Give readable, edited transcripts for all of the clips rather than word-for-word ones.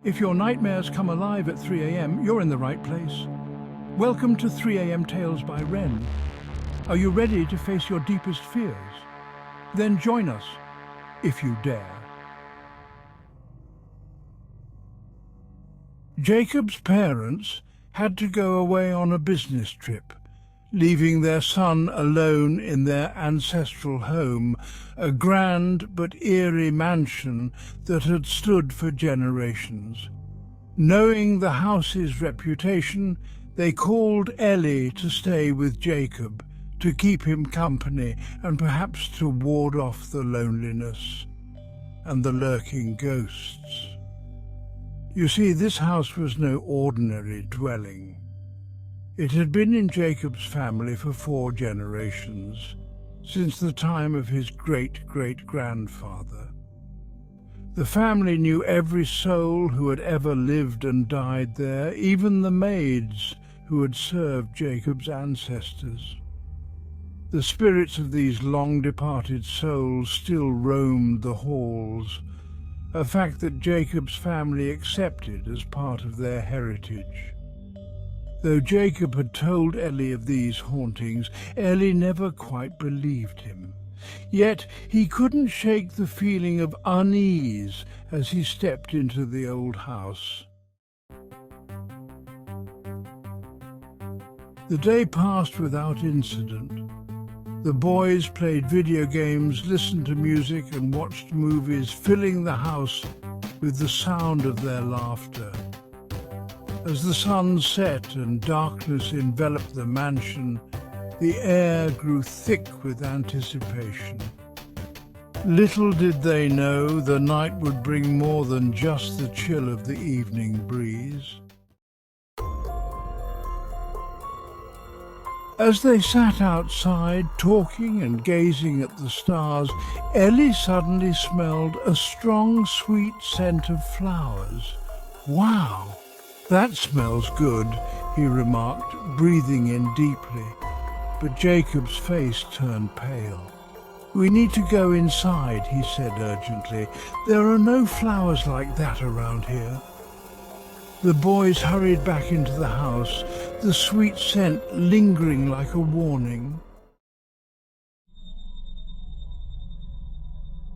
If your nightmares come alive at 3 a.m., you're in the right place. Welcome to 3 a.m. Tales by Wren. Are you ready to face your deepest fears? Then join us, if you dare. Jacob's parents had to go away on a business trip, leaving their son alone in their ancestral home, a grand but eerie mansion that had stood for generations. Knowing the house's reputation, they called Ellie to stay with Jacob, to keep him company and perhaps to ward off the loneliness and the lurking ghosts. You see, this house was no ordinary dwelling. It had been in Jacob's family for 4 generations, since the time of his great-great-grandfather. The family knew every soul who had ever lived and died there, even the maids who had served Jacob's ancestors. The spirits of these long-departed souls still roamed the halls, a fact that Jacob's family accepted as part of their heritage. Though Jacob had told Ellie of these hauntings, Ellie never quite believed him. Yet he couldn't shake the feeling of unease as he stepped into the old house. The day passed without incident. The boys played video games, listened to music and watched movies, filling the house with the sound of their laughter. As the sun set and darkness enveloped the mansion, the air grew thick with anticipation. Little did they know the night would bring more than just the chill of the evening breeze. As they sat outside, talking and gazing at the stars, Ellie suddenly smelled a strong, sweet scent of flowers. "Wow, that smells good," he remarked, breathing in deeply. But Jacob's face turned pale. "We need to go inside," he said urgently. "There are no flowers like that around here." The boys hurried back into the house, the sweet scent lingering like a warning.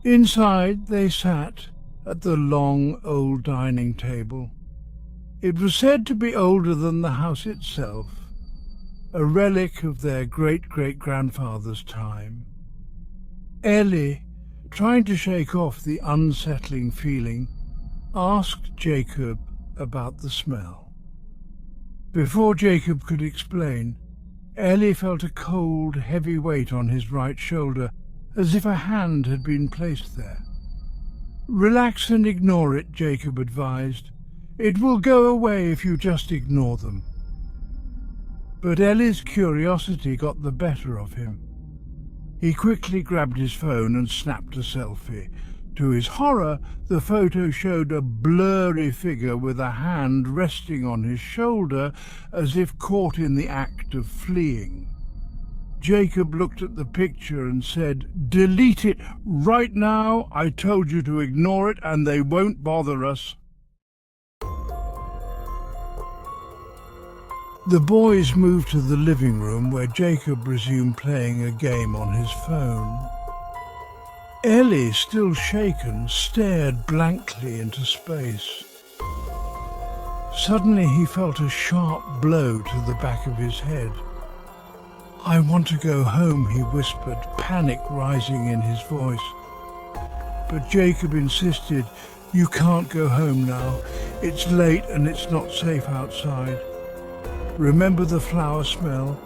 Inside they sat at the long old dining table. It was said to be older than the house itself, a relic of their great-great-grandfather's time. Ellie, trying to shake off the unsettling feeling, asked Jacob about the smell. Before Jacob could explain, Ellie felt a cold, heavy weight on his right shoulder, as if a hand had been placed there. "Relax and ignore it," Jacob advised. "It will go away if you just ignore them." But Ellie's curiosity got the better of him. He quickly grabbed his phone and snapped a selfie. To his horror, the photo showed a blurry figure with a hand resting on his shoulder as if caught in the act of fleeing. Jacob looked at the picture and said, "Delete it right now. I told you to ignore it and they won't bother us." The boys moved to the living room where Jacob resumed playing a game on his phone. Ellie, still shaken, stared blankly into space. Suddenly he felt a sharp blow to the back of his head. "I want to go home," he whispered, panic rising in his voice. But Jacob insisted, "You can't go home now. It's late and it's not safe outside. Remember the flower smell?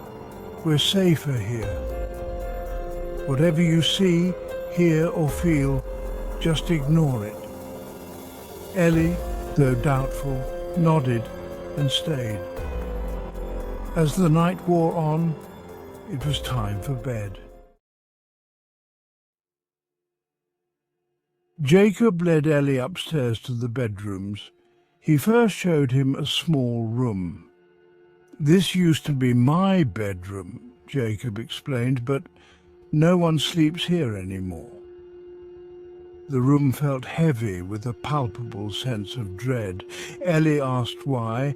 We're safer here. Whatever you see, hear or feel, just ignore it." Ellie, though doubtful, nodded and stayed. As the night wore on, it was time for bed. Jacob led Ellie upstairs to the bedrooms. He first showed him a small room. "This used to be my bedroom," Jacob explained, "but no one sleeps here anymore." The room felt heavy with a palpable sense of dread. Ellie asked why,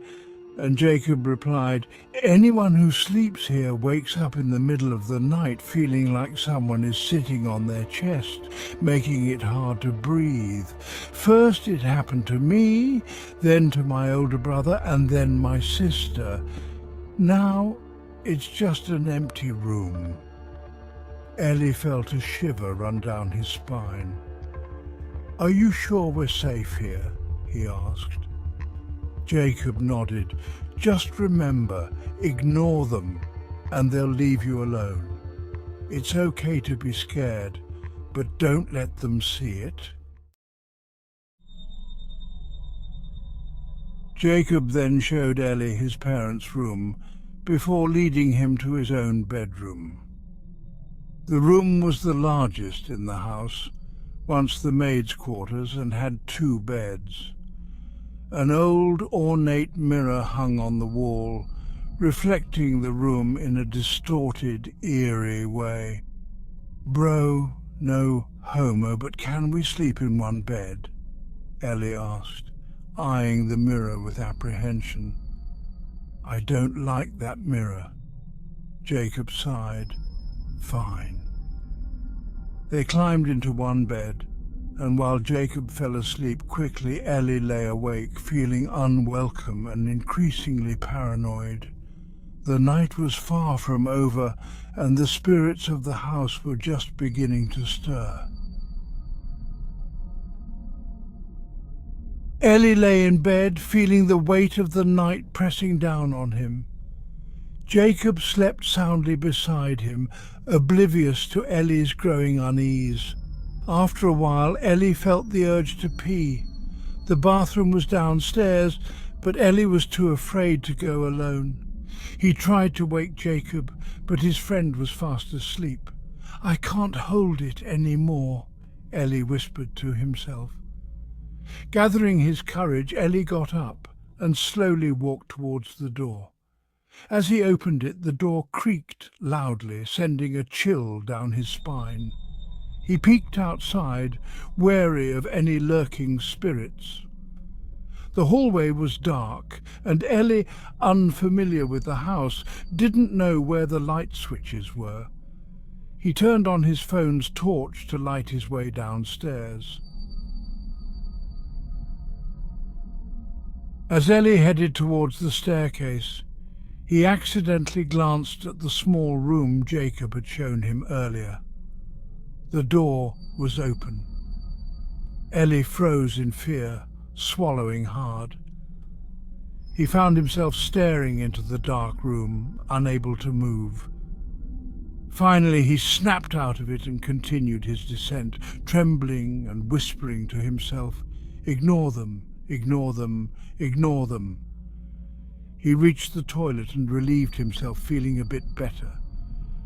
and Jacob replied, "Anyone who sleeps here wakes up in the middle of the night feeling like someone is sitting on their chest, making it hard to breathe. First it happened to me, then to my older brother, and then my sister. Now it's just an empty room." Ellie felt a shiver run down his spine. "Are you sure we're safe here?" he asked. Jacob nodded. "Just remember, ignore them and they'll leave you alone. It's okay to be scared, but don't let them see it." Jacob then showed Ellie his parents' room before leading him to his own bedroom. The room was the largest in the house, once the maids' quarters, and had 2 beds. An old ornate mirror hung on the wall, reflecting the room in a distorted, eerie way. "Bro, no homo, but can we sleep in one bed?" Ellie asked, eyeing the mirror with apprehension. "I don't like that mirror." Jacob sighed. "Fine." They climbed into one bed, and while Jacob fell asleep quickly, Ellie lay awake, feeling unwelcome and increasingly paranoid. The night was far from over, and the spirits of the house were just beginning to stir. Ellie lay in bed, feeling the weight of the night pressing down on him. Jacob slept soundly beside him, oblivious to Ellie's growing unease. After a while, Ellie felt the urge to pee. The bathroom was downstairs, but Ellie was too afraid to go alone. He tried to wake Jacob, but his friend was fast asleep. "I can't hold it any more," Ellie whispered to himself. Gathering his courage, Ellie got up and slowly walked towards the door. As he opened it, the door creaked loudly, sending a chill down his spine. He peeked outside, wary of any lurking spirits. The hallway was dark, and Ellie, unfamiliar with the house, didn't know where the light switches were. He turned on his phone's torch to light his way downstairs. As Ellie headed towards the staircase, he accidentally glanced at the small room Jacob had shown him earlier. The door was open. Ellie froze in fear, swallowing hard. He found himself staring into the dark room, unable to move. Finally, he snapped out of it and continued his descent, trembling and whispering to himself, "Ignore them, ignore them, ignore them." He reached the toilet and relieved himself, feeling a bit better.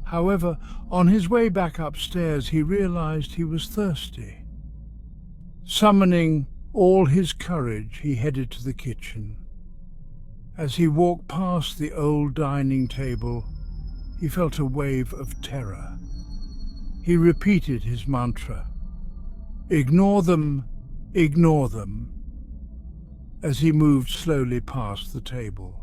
However, on his way back upstairs, he realized he was thirsty. Summoning all his courage, he headed to the kitchen. As he walked past the old dining table, he felt a wave of terror. He repeated his mantra, "Ignore them, ignore them," as he moved slowly past the table.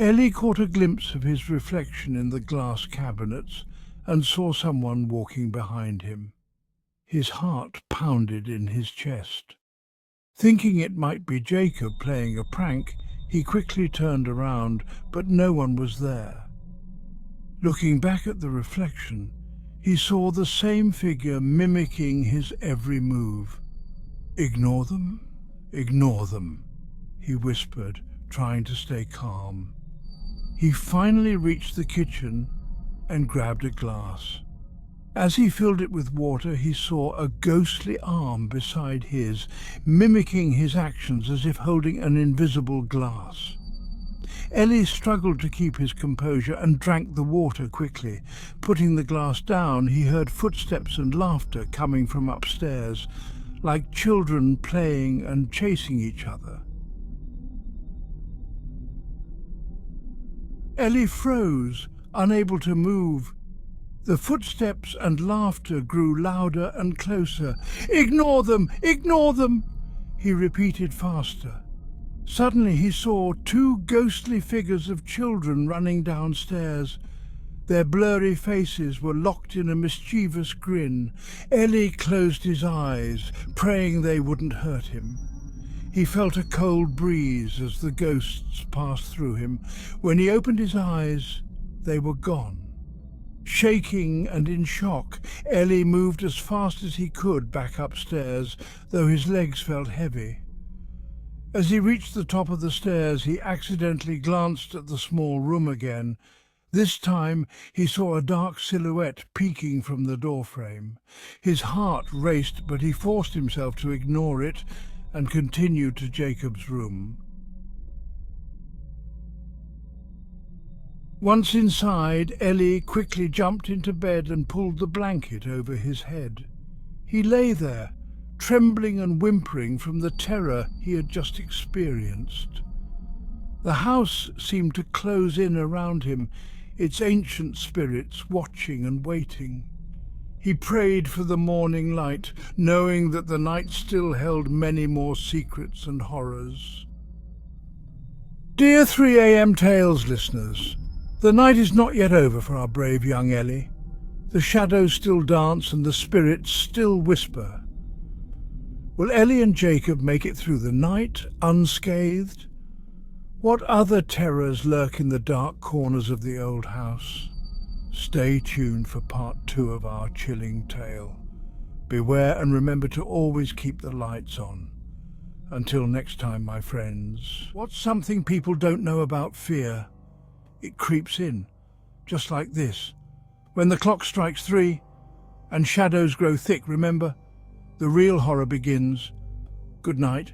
Ellie caught a glimpse of his reflection in the glass cabinets and saw someone walking behind him. His heart pounded in his chest. Thinking it might be Jacob playing a prank, he quickly turned around, but no one was there. Looking back at the reflection, he saw the same figure mimicking his every move. "Ignore them, ignore them," he whispered, trying to stay calm. He finally reached the kitchen and grabbed a glass. As he filled it with water, he saw a ghostly arm beside his, mimicking his actions as if holding an invisible glass. Ellie struggled to keep his composure and drank the water quickly. Putting the glass down, he heard footsteps and laughter coming from upstairs, like children playing and chasing each other. Ellie froze, unable to move. The footsteps and laughter grew louder and closer. "Ignore them! Ignore them!" he repeated faster. Suddenly he saw two ghostly figures of children running downstairs. Their blurry faces were locked in a mischievous grin. Ellie closed his eyes, praying they wouldn't hurt him. He felt a cold breeze as the ghosts passed through him. When he opened his eyes, they were gone. Shaking and in shock, Ellie moved as fast as he could back upstairs, though his legs felt heavy. As he reached the top of the stairs, he accidentally glanced at the small room again. This time he saw a dark silhouette peeking from the doorframe. His heart raced, but he forced himself to ignore it and continued to Jacob's room. Once inside, Ellie quickly jumped into bed and pulled the blanket over his head. He lay there, trembling and whimpering from the terror he had just experienced. The house seemed to close in around him, its ancient spirits watching and waiting. He prayed for the morning light, knowing that the night still held many more secrets and horrors. Dear 3 a.m. Tales listeners, the night is not yet over for our brave young Ellie. The shadows still dance and the spirits still whisper. Will Ellie and Jacob make it through the night unscathed? What other terrors lurk in the dark corners of the old house? Stay tuned for part 2 of our chilling tale. Beware and remember to always keep the lights on. Until next time, my friends. What's something people don't know about fear? It creeps in, just like this. When the clock strikes 3 and shadows grow thick, remember, the real horror begins. Good night.